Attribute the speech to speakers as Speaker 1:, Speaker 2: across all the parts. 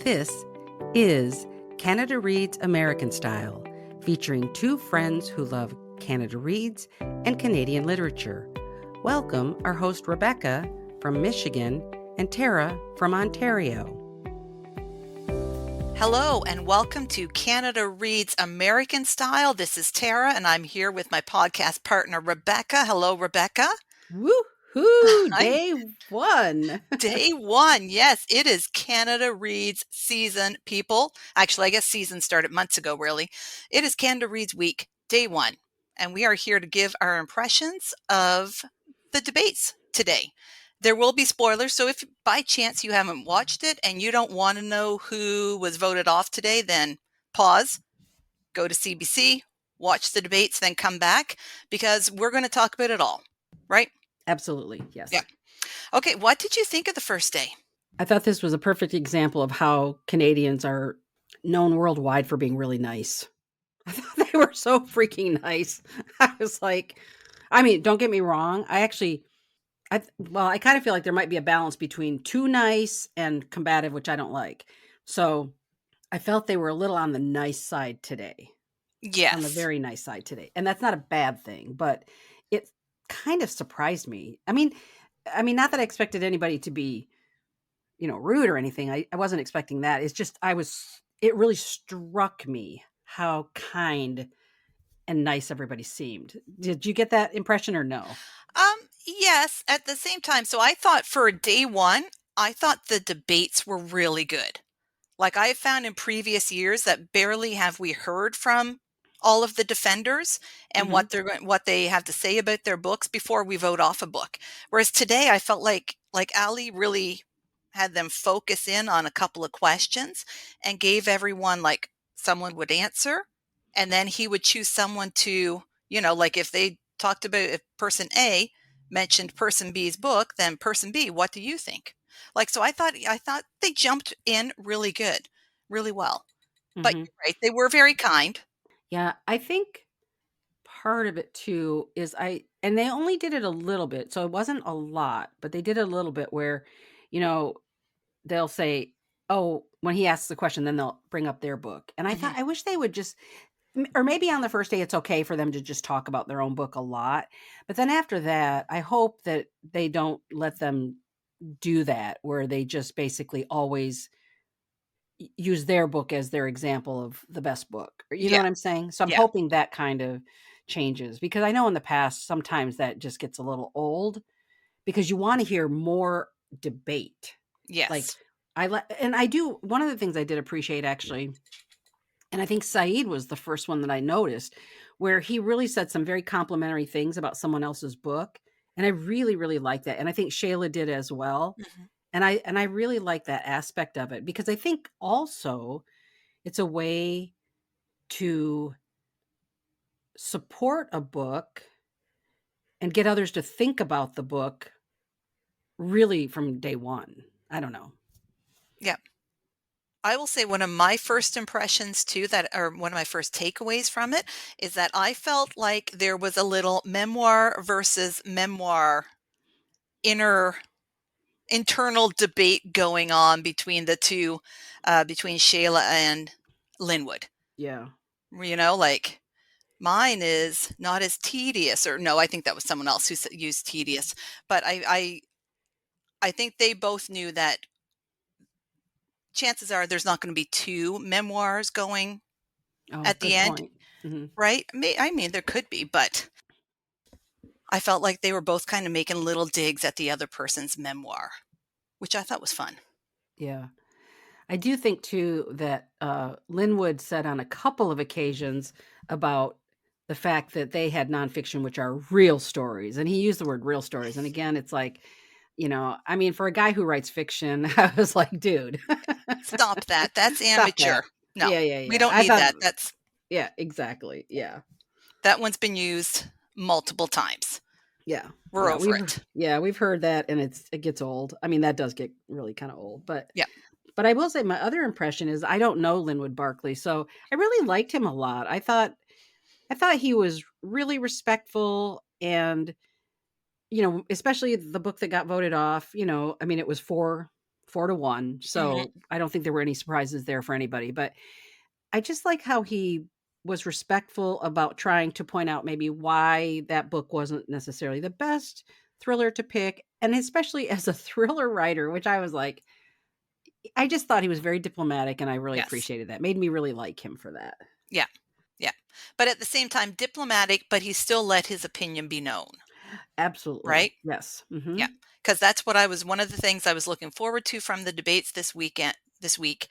Speaker 1: This is Canada Reads American Style, featuring two friends who love Canada Reads and Canadian literature. Welcome our host Rebecca from Michigan and Tara from Ontario.
Speaker 2: Hello and welcome to Canada Reads American Style. This is Tara and I'm here with my podcast partner Rebecca. Hello, Rebecca.
Speaker 1: Woohoo! Day one.
Speaker 2: Day one. Yes, it is Canada Reads season, people. Actually, I guess season started months ago, really. It is Canada Reads week, day one. And we are here to give our impressions of the debates today. There will be spoilers, so if by chance you haven't watched it and you don't want to know who was voted off today, then pause, go to CBC, watch the debates, then come back, because we're going to talk about it all, right?
Speaker 1: Absolutely, yes.
Speaker 2: Yeah. Okay, what did you think of the first day?
Speaker 1: I thought this was a perfect example of how Canadians are known worldwide for being really nice. I thought they were so freaking nice. I was like, I mean, don't get me wrong. I kind of feel like there might be a balance between too nice and combative, which I don't like. So I felt they were a little on the nice side today.
Speaker 2: Yes.
Speaker 1: On the very nice side today. And that's not a bad thing, but it kind of surprised me. I mean, not that I expected anybody to be, rude or anything. I wasn't expecting that. It's just, it really struck me how kind and nice everybody seemed. Did you get that impression or no?
Speaker 2: Yes, at the same time. So I thought for day one, I thought the debates were really good. Like I found in previous years that barely have we heard from all of the defenders and what they have to say about their books before we vote off a book. Whereas today I felt like Ali really had them focus in on a couple of questions and gave everyone like someone would answer, and then he would choose someone to, like if they talked about, if person A mentioned person B's book, then person B, what do you think? Like, so I thought they jumped in really good, really well. But you're right, they were very kind.
Speaker 1: Yeah, I think part of it too is and they only did it a little bit, so it wasn't a lot, but they did a little bit where, they'll say, oh, when he asks the question, then they'll bring up their book. And I thought, I wish they would just, or maybe on the first day, it's okay for them to just talk about their own book a lot. But then after that, I hope that they don't let them do that, where they just basically always use their book as their example of the best book. You know what I'm saying? So I'm hoping that kind of changes, because I know in the past, sometimes that just gets a little old because you want to hear more debate.
Speaker 2: Yes.
Speaker 1: Like one of the things I did appreciate actually, and I think Saïd was the first one that I noticed, where he really said some very complimentary things about someone else's book. And I really, really like that. And I think Shayla did as well. And I really like that aspect of it, because I think also it's a way to support a book and get others to think about the book really from day one. I don't know.
Speaker 2: Yeah. I will say one of my first impressions too, or one of my first takeaways from it, is that I felt like there was a little memoir versus memoir internal debate going on between the two, between Shayla and Linwood.
Speaker 1: Yeah.
Speaker 2: Like mine is not as tedious, or no, I think that was someone else who used tedious, but I think they both knew that chances are there's not going to be two memoirs going at the end, right? I mean, there could be, but I felt like they were both kind of making little digs at the other person's memoir, which I thought was fun.
Speaker 1: Yeah. I do think too that Linwood said on a couple of occasions about the fact that they had nonfiction, which are real stories. And he used the word real stories. And again, it's like, I mean, for a guy who writes fiction, I was like, dude.
Speaker 2: Stop that. That's amateur. No,
Speaker 1: yeah.
Speaker 2: We don't need that.
Speaker 1: Yeah, exactly. Yeah.
Speaker 2: That one's been used multiple times.
Speaker 1: Yeah.
Speaker 2: We're over it.
Speaker 1: Yeah, we've heard that, and it gets old. I mean, that does get really kind of old, but
Speaker 2: yeah.
Speaker 1: But I will say my other impression is I don't know Linwood Barclay, so I really liked him a lot. I thought he was really respectful, and especially the book that got voted off, I mean, it was four 4-1.
Speaker 2: Mhm.
Speaker 1: So I don't think there were any surprises there for anybody. But I just like how he was respectful about trying to point out maybe why that book wasn't necessarily the best thriller to pick. And especially as a thriller writer, which I was like, I just thought he was very diplomatic and I really
Speaker 2: Yes.
Speaker 1: appreciated that. Made me really like him for that.
Speaker 2: Yeah. Yeah. But at the same time, diplomatic, but he still let his opinion be known,
Speaker 1: Absolutely.
Speaker 2: right?
Speaker 1: Yes.
Speaker 2: Yeah. Because that's what I was one of the things I was looking forward to from the debates this week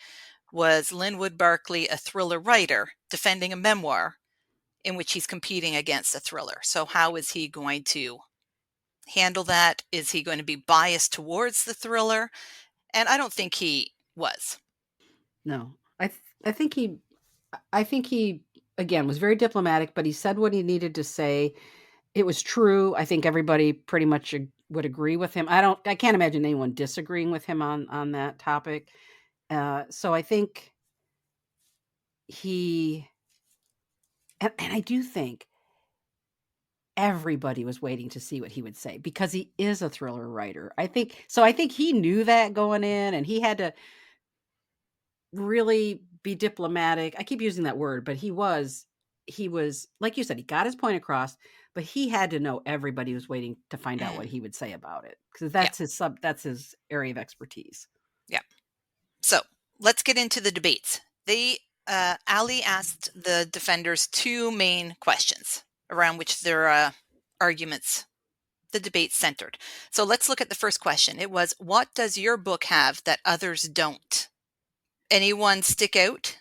Speaker 2: was Linwood Barclay, a thriller writer, defending a memoir in which he's competing against a thriller. So how is he going to handle that? Is he going to be biased towards the thriller? And I don't think he was.
Speaker 1: No. I think he again was very diplomatic, but he said what he needed to say. It was true. I think everybody pretty much would agree with him. I can't imagine anyone disagreeing with him on that topic. So I think he and I do think everybody was waiting to see what he would say because he is a thriller writer. I think he knew that going in and he had to really be diplomatic. I keep using that word, but he was like you said, he got his point across, but he had to know everybody was waiting to find out what
Speaker 2: Mm,
Speaker 1: he would say about it because
Speaker 2: yeah.
Speaker 1: that's his area of expertise.
Speaker 2: Yeah. So let's get into the debates. Ali asked the defenders two main questions around which their arguments, the debate centered. So let's look at the first question. It was, what does your book have that others don't? Anyone stick out?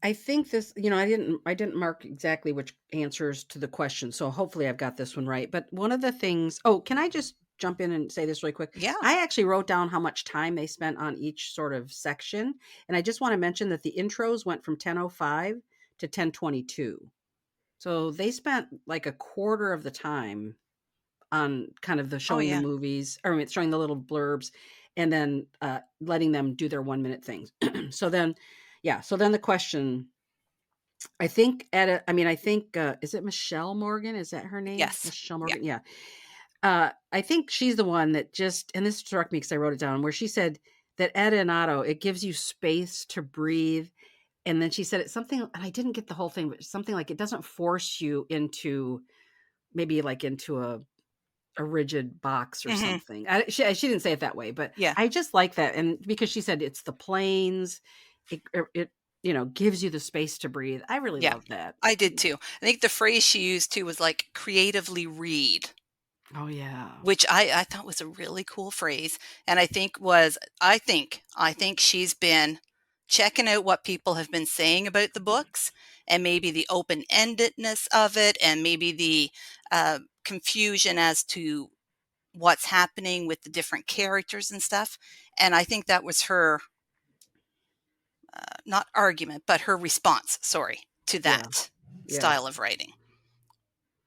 Speaker 1: I think this, I didn't mark exactly which answers to the question, so hopefully I've got this one right. But one of the things, oh, can I just jump in and say this really quick?
Speaker 2: Yeah.
Speaker 1: I actually wrote down how much time they spent on each sort of section, and I just want to mention that the intros went from 10:05 to 10:22. So they spent like a quarter of the time on kind of the
Speaker 2: Oh,
Speaker 1: showing the
Speaker 2: yeah.
Speaker 1: movies, or I mean, showing the little blurbs, and then letting them do their 1 minute things. So then, yeah. So then the question I think Etta I think, is it Michelle Morgan? Is that her name?
Speaker 2: Yes.
Speaker 1: Michelle
Speaker 2: Yeah.
Speaker 1: Morgan? Yeah. I think she's the one that just and this struck me because I wrote it down, where she said that Etta and Otto, it gives you space to breathe, and then she said it's something and I didn't get the whole thing, but something like it doesn't force you into maybe like into a rigid box or
Speaker 2: Hmm.
Speaker 1: something. She didn't say it that way, but
Speaker 2: Yeah.
Speaker 1: I just like that, and because she said it's the planes, it gives you the space to breathe. I really
Speaker 2: Yeah.
Speaker 1: love that.
Speaker 2: I did too. I think the phrase she used too was like creatively read,
Speaker 1: Oh, yeah.
Speaker 2: which I thought was a really cool phrase. And I think she's been checking out what people have been saying about the books and maybe the open-endedness of it and maybe the confusion as to what's happening with the different characters and stuff. And I think that was her, not argument, but her response, sorry, to
Speaker 1: Yeah.
Speaker 2: that
Speaker 1: Yeah.
Speaker 2: style of writing,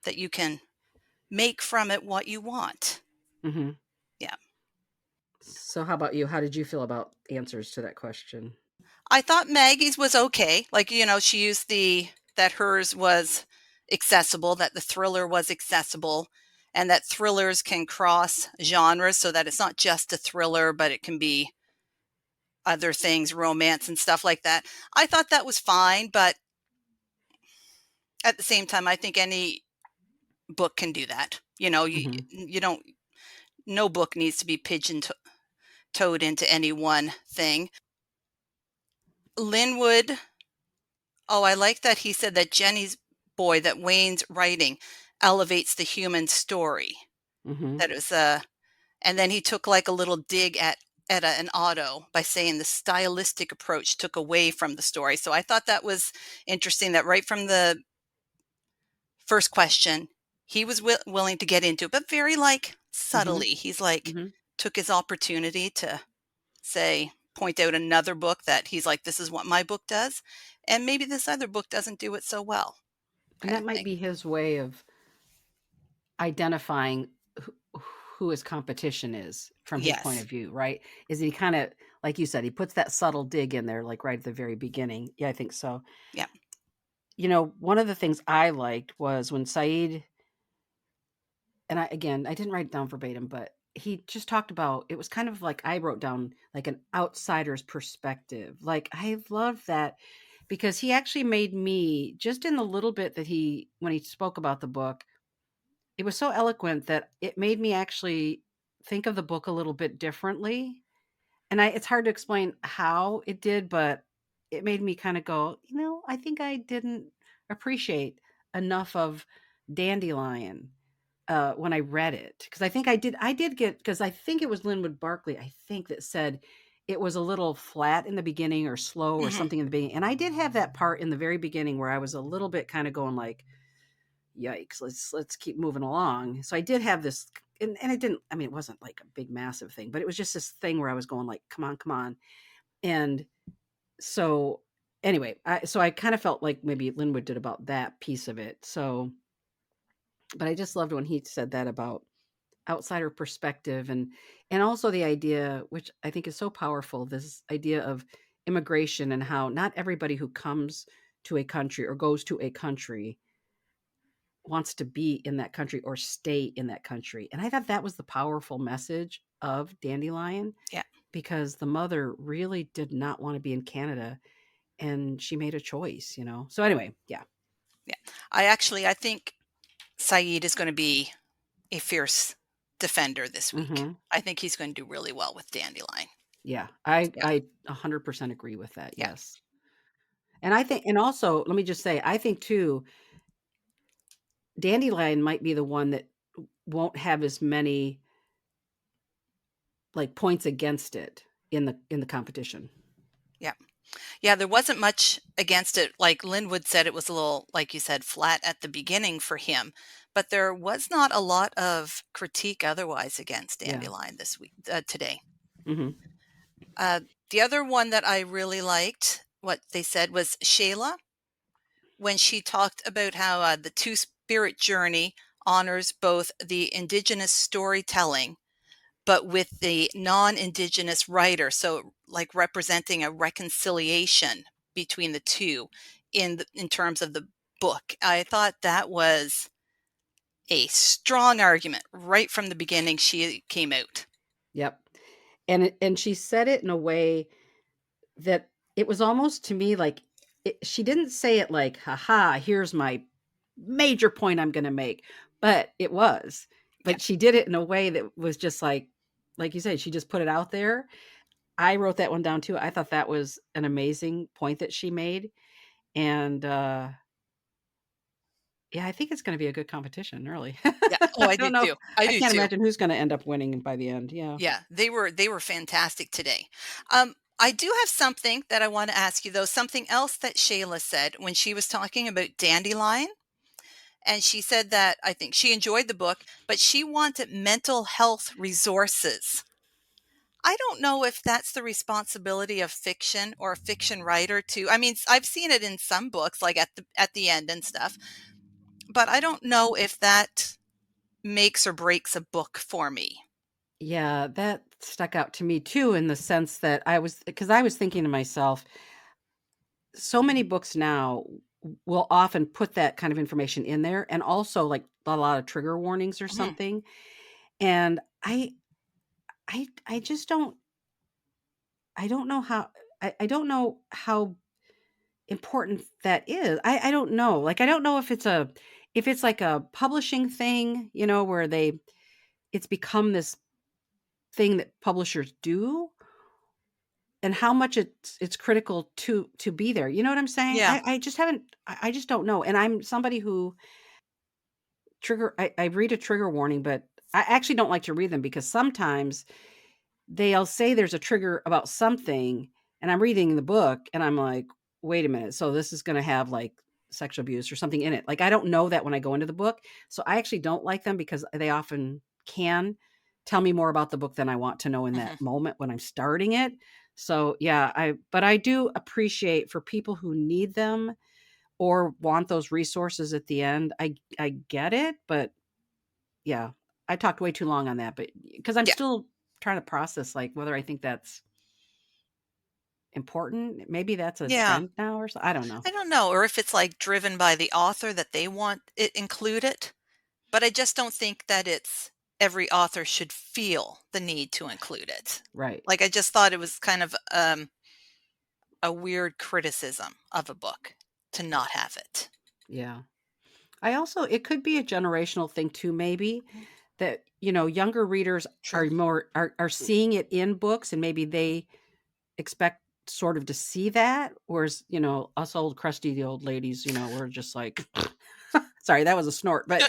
Speaker 2: that you can make from it what you want.
Speaker 1: Mhm.
Speaker 2: Yeah.
Speaker 1: So how about you? How did you feel about answers to that question?
Speaker 2: I thought Maggie's was okay. Like, she used that hers was accessible, that the thriller was accessible, and that thrillers can cross genres so that it's not just a thriller, but it can be other things, romance and stuff like that. I thought that was fine, but at the same time, I think any book can do that.
Speaker 1: Mhm.
Speaker 2: You don't, no book needs to be pigeon-toed into any one thing. Linwood, oh, I like that he said that that Wayne's writing elevates the human story.
Speaker 1: Mhm.
Speaker 2: That it was and then he took like a little dig at Etta and Otto by saying the stylistic approach took away from the story. So I thought that was interesting that right from the first question, he was willing to get into it, but very like
Speaker 1: Mhm.
Speaker 2: subtly. He's like,
Speaker 1: Mhm.
Speaker 2: took his opportunity to point out another book that he's like, this is what my book does. And maybe this other book doesn't do it so well,
Speaker 1: And
Speaker 2: kind
Speaker 1: that
Speaker 2: of
Speaker 1: might
Speaker 2: thing.
Speaker 1: be his way of identifying who his competition is from his point
Speaker 2: Yes.
Speaker 1: of view, right? Is he kind of like you said, he puts that subtle dig in there, like right at the very beginning. Yeah, I think so.
Speaker 2: Yeah.
Speaker 1: One of the things I liked was when Saïd, and I didn't write it down verbatim, but he just talked about it was kind of like I wrote down like an outsider's perspective. Like I love that because he actually made me just in the little bit that he when he spoke about the book, it was so eloquent that it made me actually think of the book a little bit differently. And it's hard to explain how it did, but it made me kind of go, I think I didn't appreciate enough of Dandelion when I read it, because I did get because I think it was Linwood Barclay, I think, that said it was a little flat in the beginning or slow or
Speaker 2: Mhm.
Speaker 1: something in the beginning, and I did have that part in the very beginning where I was a little bit kinda going like, "Yikes, let's keep moving along." So I did have this and it didn't I mean, it wasn't like a big massive thing, but it was just this thing where I was going like, "Come on, come on." And so, anyway, I kinda felt like maybe Linwood did about that piece of it, so but I just loved when he said that about outsider perspective and also the idea which I think is so powerful, this idea of immigration and how not everybody who comes to a country or goes to a country wants to be in that country or stay in that country. And I thought that was the powerful message of Dandelion
Speaker 2: Yeah.
Speaker 1: because the mother really did not want to be in Canada and she made a choice. So anyway, yeah.
Speaker 2: Yeah. I think Saïd is gonna be a fierce defender this week.
Speaker 1: Mhm.
Speaker 2: I think he's gonna do really well with Dandelion.
Speaker 1: Yeah. I
Speaker 2: Yeah.
Speaker 1: I 100% agree with that.
Speaker 2: Yeah.
Speaker 1: Yes. And I think and also, let me just say, I think too, Dandelion might be the one that won't have as many, like, points against it in the competition.
Speaker 2: Yeah. Yeah, there wasn't much against it. Like Linwood said, it was a little, like you said, flat at the beginning for him, but there was not a lot of critique otherwise against
Speaker 1: Yeah.
Speaker 2: Dandelion this week, today.
Speaker 1: Mhm.
Speaker 2: Uh, the other one that I really liked, what they said was Shayla, when she talked about how the Two Spirit Journey honors both the Indigenous storytelling but with the non-Indigenous writer, so like representing a reconciliation between the two in terms of the book. I thought that was a strong argument right from the beginning she came out.
Speaker 1: Yep. And she said it in a way that it was almost to me like she didn't say it like, "Ha here's my major point I'm gonna make," but it was.
Speaker 2: Yeah,
Speaker 1: But she did it in a way that was just like you said, she just put it out there. I wrote that one down too. I thought that was an amazing point that she made, and, yeah, I think it's gonna be a good competition, really.
Speaker 2: yeah. Oh,
Speaker 1: I
Speaker 2: I do
Speaker 1: don't know.
Speaker 2: too. I
Speaker 1: I
Speaker 2: do
Speaker 1: can't
Speaker 2: too.
Speaker 1: imagine who's gonna end up winning by the end, yeah.
Speaker 2: Yeah, they were fantastic today. I do have something that I want to ask you though. Something else that Shayla said when she was talking about Dandelion. And she said that I think she enjoyed the book, but she wanted mental health resources. I don't know if that's the responsibility of fiction or a fiction writer to I mean, I've seen it in some books like at the end and stuff, but I don't know if that makes or breaks a book for me.
Speaker 1: Yeah, that stuck out to me too in the sense that I was thinking to myself, so many books now will often put that kind of information in there and also like a lot of trigger warnings or
Speaker 2: Mhm.
Speaker 1: something. And I just don't know how I don't know how important that is. I don't know. Like I don't know if it's like a publishing thing, where it's become this thing that publishers do and how much it's critical to be there. You know what I'm saying?
Speaker 2: Yeah.
Speaker 1: I just haven't I just don't know. And I'm somebody who I read a trigger warning, but I actually don't like to read them because sometimes they'll say there's a trigger about something, and I'm reading the book, and I'm like, "Wait a minute, so this is gonna have, like, sexual abuse or something in it." Like, I don't know that when I go into the book, so I actually don't like them because they often can tell me more about the book than I want to know in
Speaker 2: Mhm.
Speaker 1: that moment when I'm starting it. So, yeah, but I do appreciate for people who need them or want those resources at the end, I get it, but yeah, I talked way too long on that, but because 'cause I'm
Speaker 2: Yeah.
Speaker 1: still trying to process, like, whether I think that's important. Maybe that's a
Speaker 2: Yeah.
Speaker 1: trend now or so I don't know.
Speaker 2: I don't know, or if it's like driven by the author that they want it included, but I just don't think that it's every author should feel the need to include it.
Speaker 1: Right.
Speaker 2: Like, I just thought it was kind of a weird criticism of a book to not have it.
Speaker 1: Yeah. I also it could be a generational thing too, maybe, that, younger readers
Speaker 2: True.
Speaker 1: are are seeing it in books and maybe they expect sort of to see that, whereas, us old crusty old ladies, we're just like sorry, that was a snort, but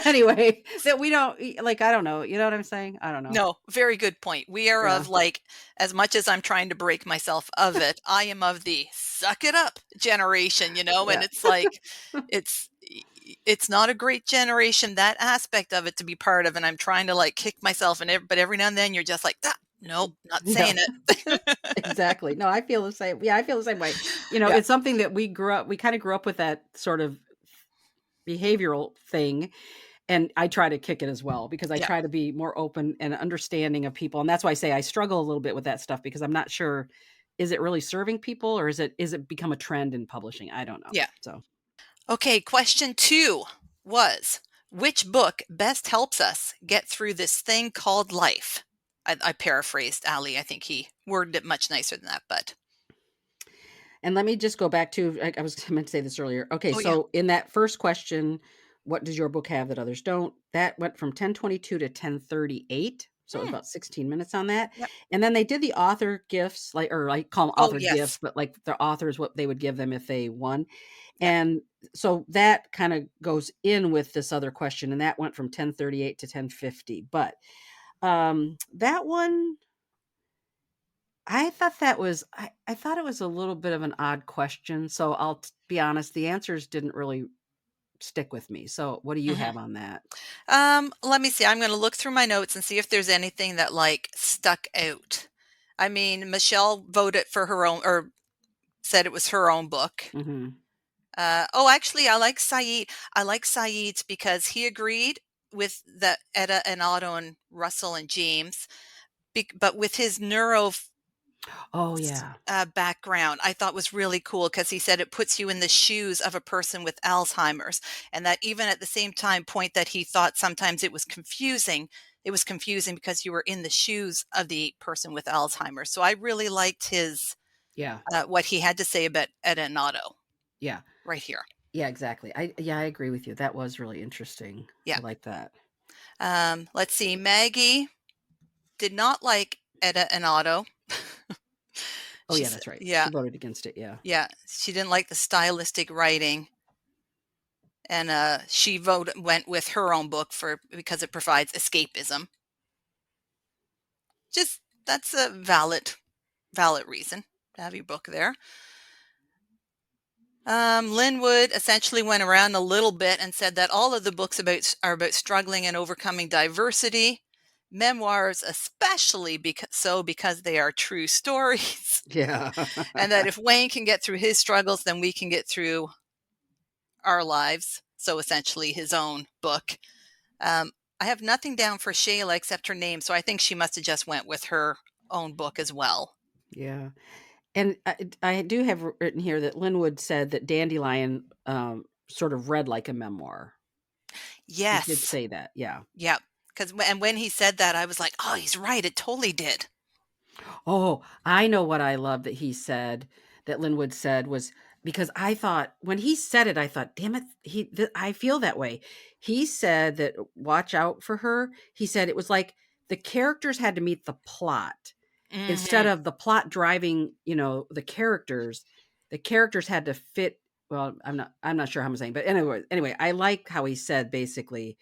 Speaker 1: anyway, that we don't like, I don't know, you know what I'm saying? I don't know.
Speaker 2: No, very good point. We are
Speaker 1: Yeah.
Speaker 2: of, like, as much as I'm trying to break myself of it, I am of the "suck it up" generation, and
Speaker 1: Yeah.
Speaker 2: it's like, it's not a great generation, that aspect of it to be part of, and I'm trying to, like, kick myself but every now and then you're just like, "Ah, nope, not
Speaker 1: Yeah.
Speaker 2: saying it."
Speaker 1: Exactly. No, I feel the same. Yeah, I feel the same way.
Speaker 2: Yeah,
Speaker 1: It's something that we kind of grew up with that sort of behavioral thing. And I try to kick it as well because I
Speaker 2: yeah,
Speaker 1: try to be more open and understanding of people. And that's why I say I struggle a little bit with that stuff because I'm not sure, is it really serving people or is it become a trend in publishing? I don't know.
Speaker 2: yeah.
Speaker 1: So
Speaker 2: Okay, question 2 was, which book best helps us get through this thing called life? I paraphrased Ali. I think he worded it much nicer than that, but
Speaker 1: and let me just go back to I was meant to say this earlier. Okay,
Speaker 2: oh, yeah.
Speaker 1: so in that first question, what does your book have that others don't? That went from 10:22 to 10:38. So it was
Speaker 2: Hmm,
Speaker 1: about 16 minutes on that.
Speaker 2: yep.
Speaker 1: And then they did the author gifts, like, or I call them
Speaker 2: Oh,
Speaker 1: author gifts,
Speaker 2: yes.
Speaker 1: but like the authors, what they would give them if they won.
Speaker 2: Yep.
Speaker 1: And so that kind of goes in with this other question, and that went from 10:38 to 10:50. But that one, I thought it was a little bit of an odd question. So be honest, the answers didn't really stick with me. So what do you
Speaker 2: Mhm.
Speaker 1: have on that?
Speaker 2: Let me see. I'm gonna look through my notes and see if there's anything that, like, stuck out. I mean, Michelle voted for her own or said it was her own book.
Speaker 1: Hmm.
Speaker 2: Oh, actually, I like Saïd. I like Saïd's because he agreed with the Etta and Otto and Russell and James, but with his
Speaker 1: Oh yeah.
Speaker 2: background, I thought was really cool because he said it puts you in the shoes of a person with Alzheimer's, and that even at the same time point that he thought sometimes it was confusing. It was confusing because you were in the shoes of the person with Alzheimer's. So I really liked his
Speaker 1: Yeah.
Speaker 2: what he had to say about Etta and Otto
Speaker 1: Yeah.
Speaker 2: right here.
Speaker 1: Yeah, exactly. I agree with you. That was really interesting.
Speaker 2: Yeah.
Speaker 1: I like that.
Speaker 2: Let's see. Maggie did not like Etta and Otto.
Speaker 1: Oh
Speaker 2: She
Speaker 1: yeah,
Speaker 2: said,
Speaker 1: that's right.
Speaker 2: yeah,
Speaker 1: She voted against it. Yeah.
Speaker 2: yeah, she didn't like the stylistic writing, and she went with her own book for because it provides escapism. Just that's a valid reason to have your book there. Linwood essentially went around a little bit and said that all of the books are about struggling and overcoming diversity. Memoirs, especially because they are true stories,
Speaker 1: Yeah.
Speaker 2: and that if Wayne can get through his struggles, then we can get through our lives. So essentially, his own book. Um, I have nothing down for Shayla except her name, so I think she must have just went with her own book as well.
Speaker 1: Yeah. And I do have written here that Linwood said that Dandelion sort of read like a memoir. He did
Speaker 2: Yes,
Speaker 1: say that. Yeah.
Speaker 2: yep. Because and when he said that, I was like, "Oh, he's right. It totally did."
Speaker 1: Oh, I know what I love that he said, that Linwood said was because I thought when he said it, I thought, damn it, I feel that way. He said that watch out for her. He said it was like the characters had to meet the plot instead
Speaker 2: Hmm.
Speaker 1: of the plot driving, the characters had to fit. Well, I'm not sure how I'm saying, but anyway, I like how he said basically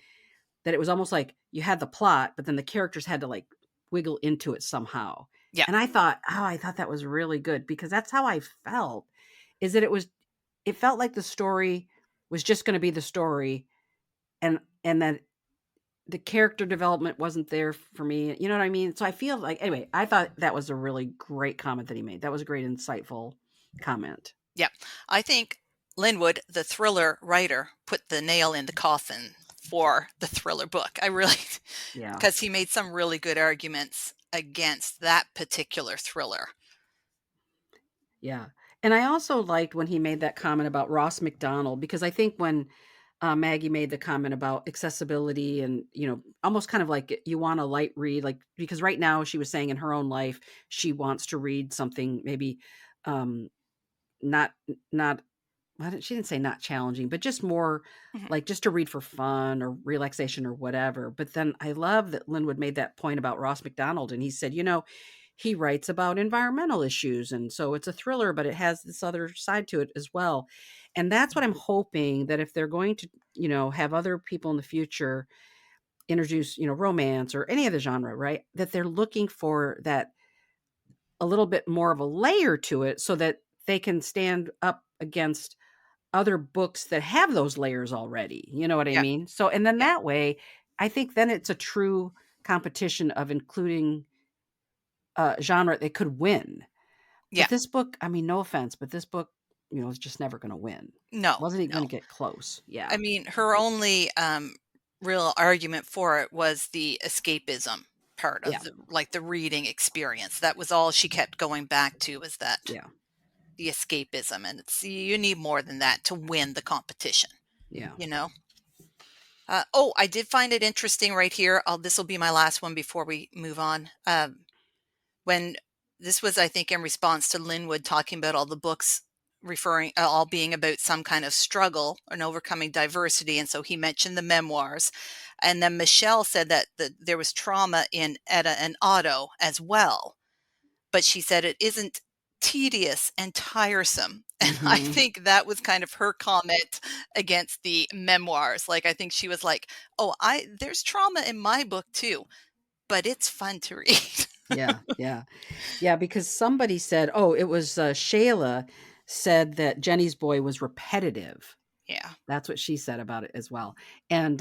Speaker 1: that it was almost like you had the plot, but then the characters had to like wiggle into it somehow.
Speaker 2: Yeah,
Speaker 1: And I thought that was really good because that's how I felt. Is that it felt like the story was just going to be the story, and that the character development wasn't there for me. You know what I mean? So I feel like anyway, I thought that was a really great comment that he made. That was a great insightful comment.
Speaker 2: yeah. I think Linwood, the thriller writer, put the nail in the coffin for the thriller book. I really,
Speaker 1: Yeah.
Speaker 2: because he made some really good arguments against that particular thriller.
Speaker 1: Yeah. And I also liked when he made that comment about Ross McDonald because I think when Maggie made the comment about accessibility and, almost kind of like you want a light read, like, because right now she was saying in her own life, she wants to read something maybe, um, not, not, she didn't say not challenging, but just more
Speaker 2: Mhm.
Speaker 1: like just to read for fun or relaxation or whatever. But then I love that Linwood made that point about Ross McDonald. And he said, he writes about environmental issues. And so it's a thriller, but it has this other side to it as well. And that's what I'm hoping, that if they're going to, have other people in the future introduce, romance or any other genre, right? That they're looking for that a little bit more of a layer to it so that they can stand up against other books that have those layers already. You know what I
Speaker 2: Yeah,
Speaker 1: mean? So, and then
Speaker 2: yeah,
Speaker 1: that way, I think then it's a true competition of including a genre that could win.
Speaker 2: yeah.
Speaker 1: But this book, I mean, no offense, but this book, is just never going to win.
Speaker 2: No,
Speaker 1: Wasn't even going
Speaker 2: no.
Speaker 1: to get close. Yeah.
Speaker 2: I mean, her only, real argument for it was the escapism part
Speaker 1: Yeah.
Speaker 2: of the reading experience. That was all she kept going back to, was that
Speaker 1: Yeah.
Speaker 2: the escapism, and it's you need more than that to win the competition,
Speaker 1: Yeah.
Speaker 2: you know? Oh, I did find it interesting right here. This will be my last one before we move on. When this was, I think, in response to Linwood talking about all the books referring, all being about some kind of struggle and overcoming diversity. And so he mentioned the memoirs. And then Michelle said that there was trauma in Etta and Otto as well. But she said it isn't tedious and tiresome. And I
Speaker 1: Hmm.
Speaker 2: think that was kind of her comment against the memoirs. Like, I think she was like, oh, there's trauma in my book too, but it's fun to read.
Speaker 1: Yeah. Yeah. Yeah. Because somebody said, oh, it was Shayla said that Jenny's boy was repetitive.
Speaker 2: Yeah.
Speaker 1: That's what she said about it as well. And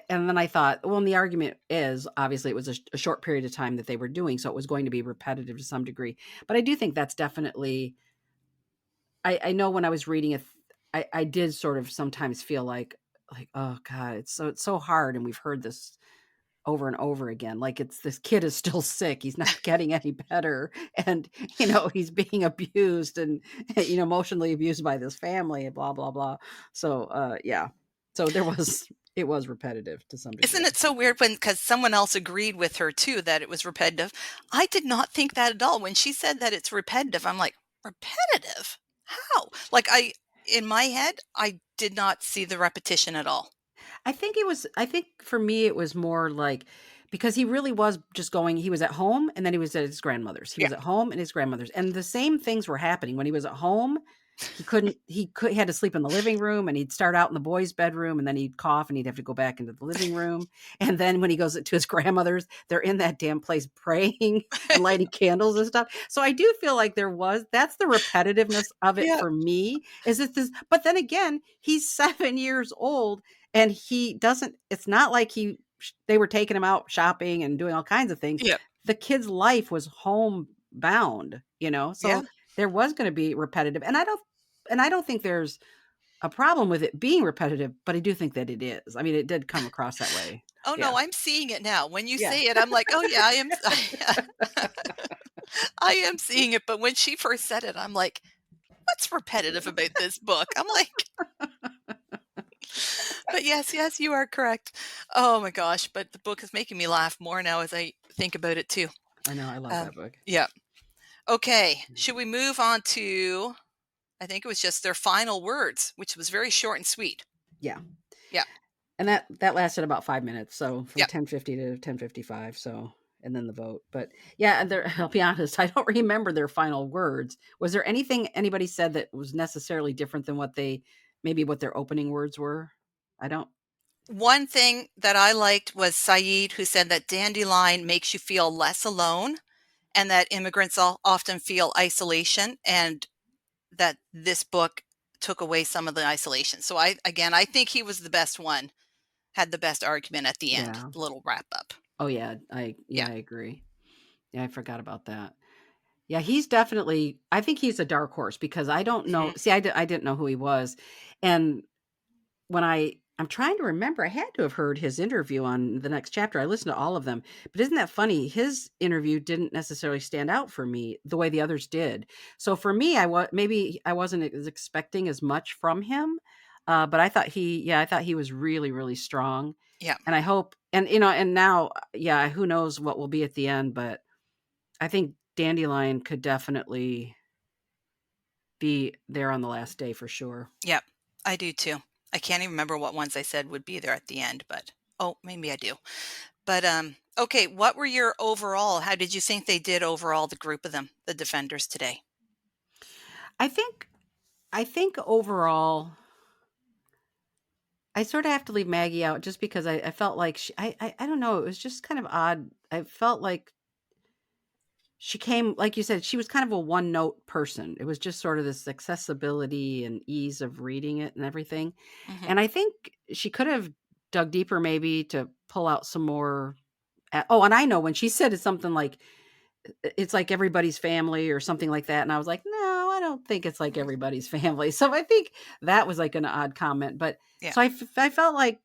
Speaker 1: and then I thought, well, and the argument is obviously it was a short period of time that they were doing, so it was going to be repetitive to some degree. But I do think that's definitely. I know when I was reading it, I did sort of sometimes feel like oh god, it's so hard, and we've heard this over and over again. Like it's this kid is still sick. He's not getting any better. And, he's being abused and, emotionally abused by this family and blah, blah, blah. So, yeah. So it was repetitive to some
Speaker 2: Isn't
Speaker 1: degree.
Speaker 2: it so weird when, because someone else agreed with her too that it was repetitive? I did not think that at all. When she said that it's repetitive, I'm like, repetitive? How? Like, in my head, I did not see the repetition at all.
Speaker 1: I think for me, it was more like, because he really was just going, he was at home and then he was at his grandmother's. He
Speaker 2: Yeah.
Speaker 1: was at home and his grandmother's. And the same things were happening when he was at home. He had to sleep in the living room, and he'd start out in the boys' bedroom, and then he'd cough and he'd have to go back into the living room. And then when he goes to his grandmother's, they're in that damn place praying and lighting candles and stuff. So I do feel like that's the repetitiveness of it
Speaker 2: Yeah.
Speaker 1: for me, is it this, but then again, he's 7 years old and he doesn't, it's not like they were taking him out shopping and doing all kinds of things.
Speaker 2: Yeah.
Speaker 1: The kid's life was homebound,
Speaker 2: Yeah.
Speaker 1: so there was going to be repetitive. And I don't think there's a problem with it being repetitive, but I do think that it is. I mean, it did come across that way.
Speaker 2: Oh
Speaker 1: Yeah.
Speaker 2: no, I'm seeing it now. When you
Speaker 1: Yeah.
Speaker 2: say it, I'm like, oh yeah, I am. I am seeing it. But when she first said it, I'm like, what's repetitive about this book? I'm like, but yes, yes, you are correct. Oh my gosh, but the book is making me laugh more now as I think about it too.
Speaker 1: I know. I love
Speaker 2: Um,
Speaker 1: that book.
Speaker 2: yeah. Okay. Should we move on to, I think it was just their final words, which was very short and sweet.
Speaker 1: Yeah.
Speaker 2: Yeah.
Speaker 1: And that lasted about 5 minutes. So from
Speaker 2: Yeah.
Speaker 1: 10:50 to 10:55. So, and then the vote. But yeah, I'll be honest, I don't remember their final words. Was there anything anybody said that was necessarily different than maybe what their opening words were? I don't.
Speaker 2: One thing that I liked was Saïd, who said that Dandelion makes you feel less alone and that immigrants often feel isolation, and that this book took away some of the isolation. So I think he was the best one, had the best argument at the end,
Speaker 1: Yeah.
Speaker 2: the little wrap up.
Speaker 1: Oh yeah.
Speaker 2: Yeah.
Speaker 1: I agree. Yeah. I forgot about that. Yeah, he's definitely, I think he's a dark horse because I don't know.
Speaker 2: Mhm.
Speaker 1: See, I didn't know who he was. And when I'm trying to remember, I had to have heard his interview on the next chapter. I listened to all of them. But isn't that funny? His interview didn't necessarily stand out for me the way the others did. So for me, maybe I wasn't expecting as much from him. But I thought he was really, really strong.
Speaker 2: Yeah.
Speaker 1: And I hope, and and now, yeah, who knows what will be at the end, but I think Dandelion could definitely be there on the last day for sure.
Speaker 2: Yep. I do too. I can't even remember what ones I said would be there at the end, but oh, maybe I do. But okay, what were your overall? How did you think they did overall, the group of them, the defenders today?
Speaker 1: I think I think overall I sort of have to leave Maggie out just because I felt like I don't know, it was just kind of odd. I felt like she came, like you said, she was kind of a one note person. It was just sort of this accessibility and ease of reading it and everything.
Speaker 2: Hmm.
Speaker 1: And I think she could have dug deeper maybe to pull out some more. Oh, and I know when she said it's something like it's like everybody's family or something like that. And I was like, no, I don't think it's like everybody's family. So I think that was like an odd comment. But
Speaker 2: Yeah.
Speaker 1: so I felt like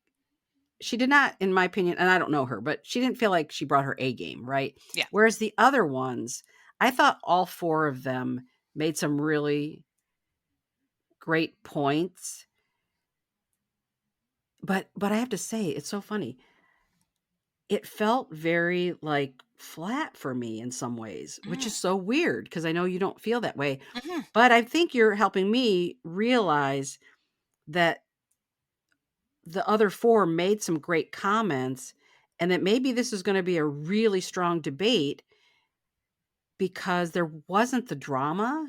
Speaker 1: she did not, in my opinion, and I don't know her, but she didn't feel like she brought her A game, right?
Speaker 2: Yeah.
Speaker 1: Whereas the other ones, I thought all four of them made some really great points. But I have to say, it's so funny. It felt very like flat for me in some ways, which
Speaker 2: Mm.
Speaker 1: is so weird because I know you don't feel that way.
Speaker 2: Hmm.
Speaker 1: But I think you're helping me realize that the other four made some great comments and that maybe this is going to be a really strong debate because there wasn't the drama,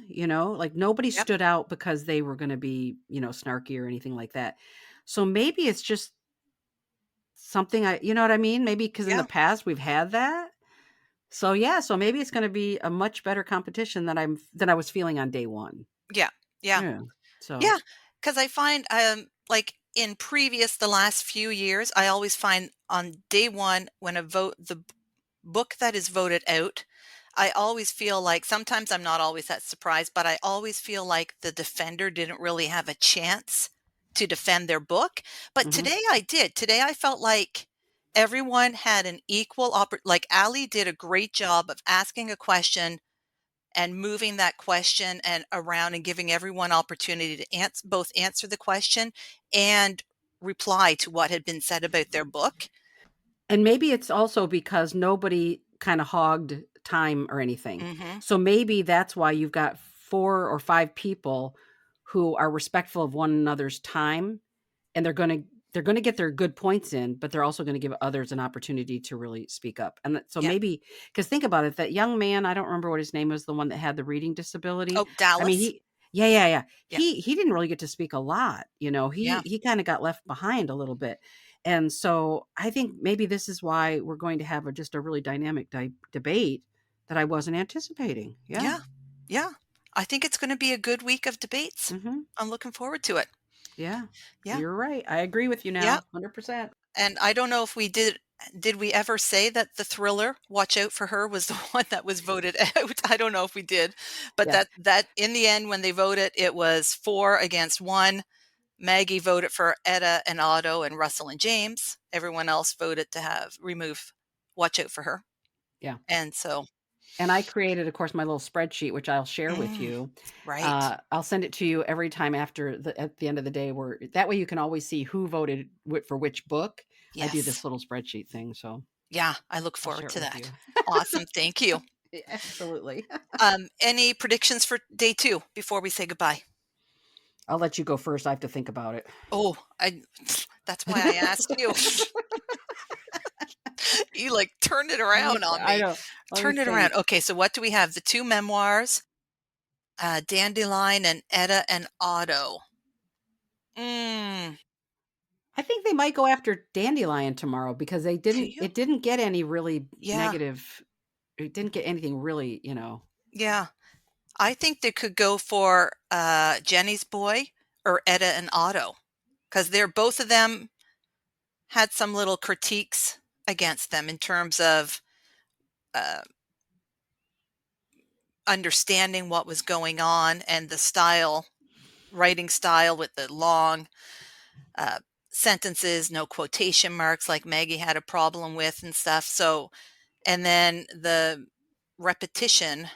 Speaker 1: like nobody
Speaker 2: Yep.
Speaker 1: stood out because they were gonna be, snarky or anything like that. So maybe it's just something you know what I mean? Maybe because in the
Speaker 2: Yeah.
Speaker 1: past we've had that. So yeah, so maybe it's gonna be a much better competition than I was feeling on day 1.
Speaker 2: Yeah. Yeah.
Speaker 1: Yeah. So
Speaker 2: Yeah, because I find, like in the last few years, I always find on day one when the book that is voted out, I always feel like sometimes I'm not always that surprised, but I always feel like the defender didn't really have a chance to defend their book. But
Speaker 1: mhm.
Speaker 2: today I did. Today I felt like everyone had an equal like Ali did a great job of asking a question and moving that question and around and giving everyone opportunity to both answer the question and reply to what had been said about their book.
Speaker 1: And maybe it's also because nobody kinda hogged time or anything.
Speaker 2: Mhm.
Speaker 1: So maybe that's why you've got 4 or 5 people who are respectful of one another's time, and they're gonna get their good points in, but they're also gonna give others an opportunity to really speak up. And so
Speaker 2: Yeah.
Speaker 1: maybe, because think about it, that young man, I don't remember what his name was, the one that had the reading disability.
Speaker 2: Oh,
Speaker 1: I mean,
Speaker 2: Dallas?
Speaker 1: yeah.
Speaker 2: Yeah.
Speaker 1: He didn't really get to speak a lot,
Speaker 2: Yeah.
Speaker 1: he kinda got left behind a little bit. And so I think maybe this is why we're going to have just a really dynamic debate that I wasn't anticipating. Yeah.
Speaker 2: Yeah. Yeah. I think it's gonna be a good week of debates.
Speaker 1: Mhm.
Speaker 2: I'm looking forward to it.
Speaker 1: Yeah.
Speaker 2: Yeah.
Speaker 1: You're right. I agree with you
Speaker 2: Yeah.
Speaker 1: now, 100%.
Speaker 2: And I don't know if we we ever say that the thriller, Watch Out for Her, was the one that was voted out? I don't know if we did, but
Speaker 1: Yes.
Speaker 2: that in the end, when they voted, it was 4 against 1. Maggie voted for Etta and Otto and Russell and James. Everyone else voted to have remove Watch Out for Her.
Speaker 1: Yeah.
Speaker 2: And so
Speaker 1: And I created, of course, my little spreadsheet, which I'll share with
Speaker 2: mm,
Speaker 1: you.
Speaker 2: right.
Speaker 1: I'll send it to you every time at the end of the day, where that way you can always see who voted for which book. I do
Speaker 2: Yes.
Speaker 1: this little spreadsheet thing, so
Speaker 2: Yeah, I look
Speaker 1: I'll share
Speaker 2: forward
Speaker 1: it
Speaker 2: to
Speaker 1: with
Speaker 2: that.
Speaker 1: you.
Speaker 2: Awesome, thank you.
Speaker 1: Yeah, absolutely.
Speaker 2: Any predictions for day 2 before we say goodbye?
Speaker 1: I'll let you go first. I have to think about it.
Speaker 2: Oh, I that's why I asked you. You, like, turned it around on
Speaker 1: I
Speaker 2: me.
Speaker 1: know. Let me
Speaker 2: Turned it around.
Speaker 1: think.
Speaker 2: Okay, so what do we have? The 2 memoirs, Dandelion and Etta and Otto. Mm,
Speaker 1: I think they might go after Dandelion tomorrow because
Speaker 2: do you?
Speaker 1: it didn't get any really
Speaker 2: Yeah,
Speaker 1: negative. It didn't get anything really.
Speaker 2: yeah. I think they could go for, Jennie's boy or Etta and Otto, because 'cause they're both of them had some little critiques against them in terms of, uh, understanding what was going on and the writing style with the long, uh, sentences, no quotation marks like Maggie had a problem with and stuff. So, and then the repetition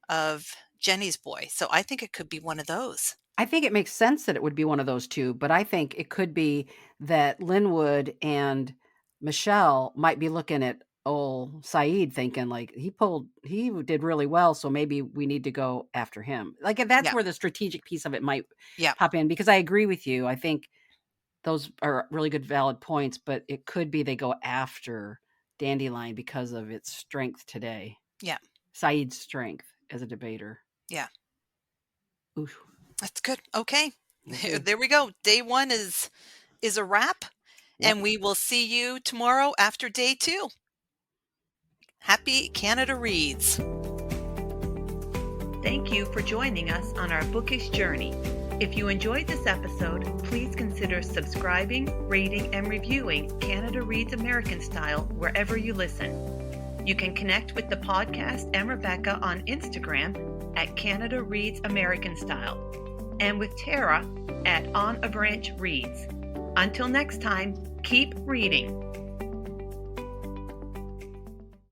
Speaker 2: of Jenny's boy. So I think it could be one of those.
Speaker 1: I think it makes sense that it would be one of those 2, but I think it could be that Linwood and Michelle might be looking at old Saïd thinking like, he did really well, so maybe we need to go after him. Like, that's
Speaker 2: Yeah.
Speaker 1: where the strategic piece of it might
Speaker 2: Yeah.
Speaker 1: pop in, because I agree with you. I think those are really good valid points, but it could be they go after Dandelion because of its strength today.
Speaker 2: Yeah.
Speaker 1: Saïd's strength as a debater.
Speaker 2: Yeah.
Speaker 1: Oof.
Speaker 2: That's good. Okay.
Speaker 1: Okay.
Speaker 2: There we go. Day 1 is a wrap,
Speaker 1: Yep.
Speaker 2: and we will see you tomorrow after day 2. Happy Canada Reads. Thank you for joining us on our bookish journey. If you enjoyed this episode, please consider subscribing, rating, and reviewing Canada Reads American Style wherever you listen. You can connect with the podcast and Rebecca on Instagram at Canada Reads American Style, and with Tara at On a Branch Reads. Until next time, keep reading.